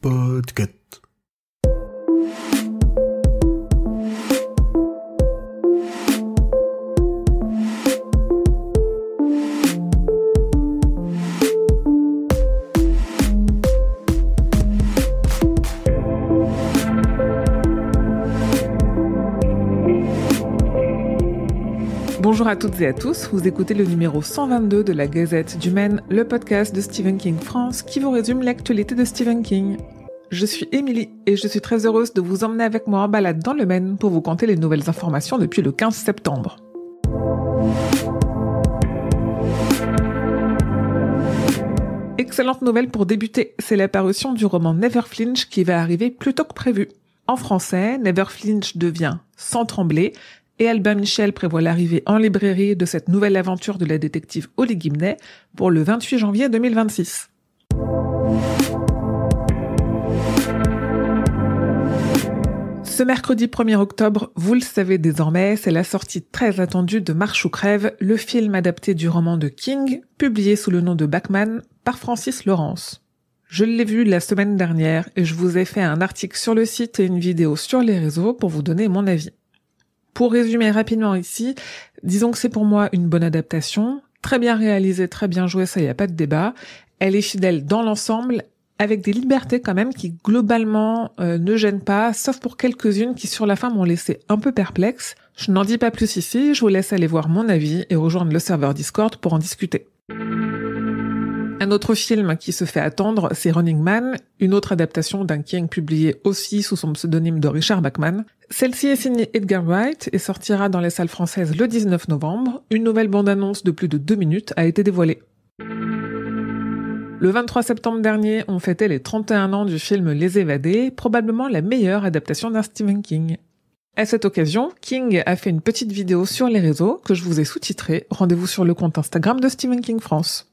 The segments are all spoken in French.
Podcast. Bonjour à toutes et à tous, vous écoutez le numéro 122 de la Gazette du Maine, le podcast de Stephen King France qui vous résume l'actualité de Stephen King. Je suis Émilie et je suis très heureuse de vous emmener avec moi en balade dans le Maine pour vous conter les nouvelles informations depuis le 15 septembre. Excellente nouvelle pour débuter, c'est la parution du roman Never Flinch qui va arriver plus tôt que prévu. En français, Never Flinch devient Sans trembler, et Albin Michel prévoit l'arrivée en librairie de cette nouvelle aventure de la détective Holly Gibney pour le 28 janvier 2026. Ce mercredi 1er octobre, vous le savez désormais, c'est la sortie très attendue de Marche ou crève, le film adapté du roman de King, publié sous le nom de Bachman par Francis Lawrence. Je l'ai vu la semaine dernière et je vous ai fait un article sur le site et une vidéo sur les réseaux pour vous donner mon avis. Pour résumer rapidement ici, disons que c'est pour moi une bonne adaptation, très bien réalisée, très bien jouée, ça y a pas de débat. Elle est fidèle dans l'ensemble, avec des libertés quand même qui globalement ne gênent pas, sauf pour quelques-unes qui sur la fin m'ont laissé un peu perplexe. Je n'en dis pas plus ici, je vous laisse aller voir mon avis et rejoindre le serveur Discord pour en discuter. Un autre film qui se fait attendre, c'est Running Man, une autre adaptation d'un King publié aussi sous son pseudonyme de Richard Bachman. Celle-ci est signée Edgar Wright et sortira dans les salles françaises le 19 novembre. Une nouvelle bande-annonce de plus de 2 minutes a été dévoilée. Le 23 septembre dernier, on fêtait les 31 ans du film Les Évadés, probablement la meilleure adaptation d'un Stephen King. À cette occasion, King a fait une petite vidéo sur les réseaux que je vous ai sous-titrée. Rendez-vous sur le compte Instagram de Stephen King France.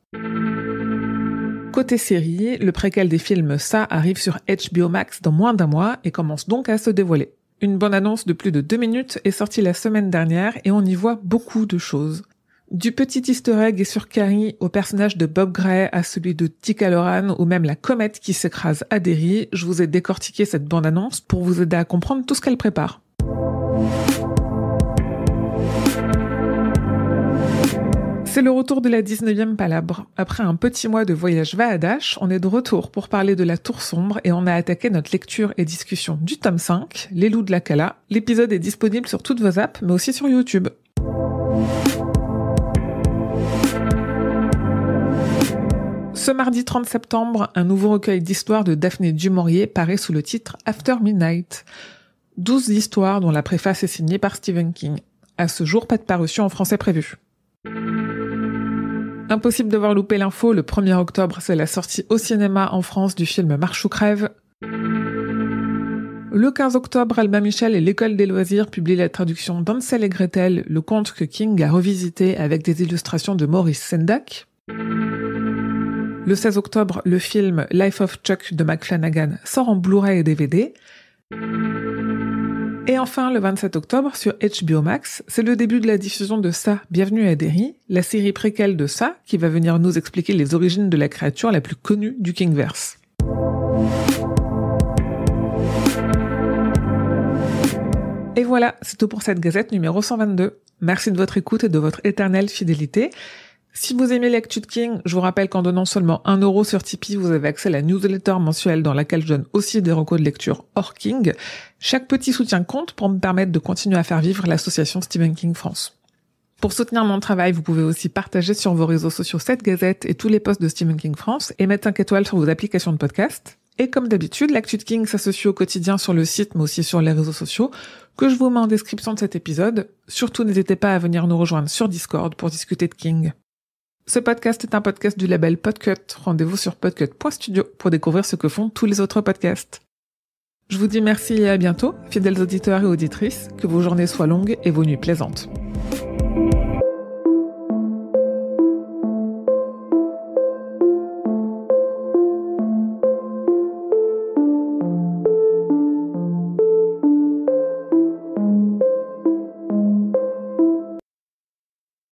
Côté série, le préquel des films Ça arrive sur HBO Max dans moins d'un mois et commence donc à se dévoiler. Une bonne annonce de plus de 2 minutes est sortie la semaine dernière et on y voit beaucoup de choses. Du petit easter egg sur Carrie au personnage de Bob Gray à celui de Tic Halloran ou même la comète qui s'écrase à Derry, je vous ai décortiqué cette bande annonce pour vous aider à comprendre tout ce qu'elle prépare. C'est le retour de la 19e palabre. Après un petit mois de voyage va-à-dash, on est de retour pour parler de la Tour Sombre et on a attaqué notre lecture et discussion du tome 5, Les Loups de la Cala. L'épisode est disponible sur toutes vos apps, mais aussi sur YouTube. Ce mardi 30 septembre, un nouveau recueil d'histoires de Daphné du Maurier paraît sous le titre After Midnight. 12 histoires dont la préface est signée par Stephen King. À ce jour, pas de parution en français prévue. Impossible de voir louper l'info, le 1er octobre, c'est la sortie au cinéma en France du film Marche ou crève. Le 15 octobre, Albin Michel et l'École des loisirs publient la traduction d'Hansel et Gretel, le conte que King a revisité avec des illustrations de Maurice Sendak. Le 16 octobre, le film Life of Chuck de Mike Flanagan sort en Blu-ray et DVD. Et enfin, le 27 octobre, sur HBO Max, c'est le début de la diffusion de Ça, Bienvenue à Derry, la série préquelle de Ça, qui va venir nous expliquer les origines de la créature la plus connue du Kingverse. Et voilà, c'est tout pour cette gazette numéro 122. Merci de votre écoute et de votre éternelle fidélité. Si vous aimez l'actu de King, je vous rappelle qu'en donnant seulement 1 € sur Tipeee, vous avez accès à la newsletter mensuelle dans laquelle je donne aussi des recos de lecture hors King. Chaque petit soutien compte pour me permettre de continuer à faire vivre l'association Stephen King France. Pour soutenir mon travail, vous pouvez aussi partager sur vos réseaux sociaux cette gazette et tous les posts de Stephen King France et mettre 5 étoiles sur vos applications de podcast. Et comme d'habitude, l'actu de King s'associe au quotidien sur le site mais aussi sur les réseaux sociaux que je vous mets en description de cet épisode. Surtout, n'hésitez pas à venir nous rejoindre sur Discord pour discuter de King. Ce podcast est un podcast du label Podcut. Rendez-vous sur podcut.studio pour découvrir ce que font tous les autres podcasts. Je vous dis merci et à bientôt, fidèles auditeurs et auditrices, que vos journées soient longues et vos nuits plaisantes.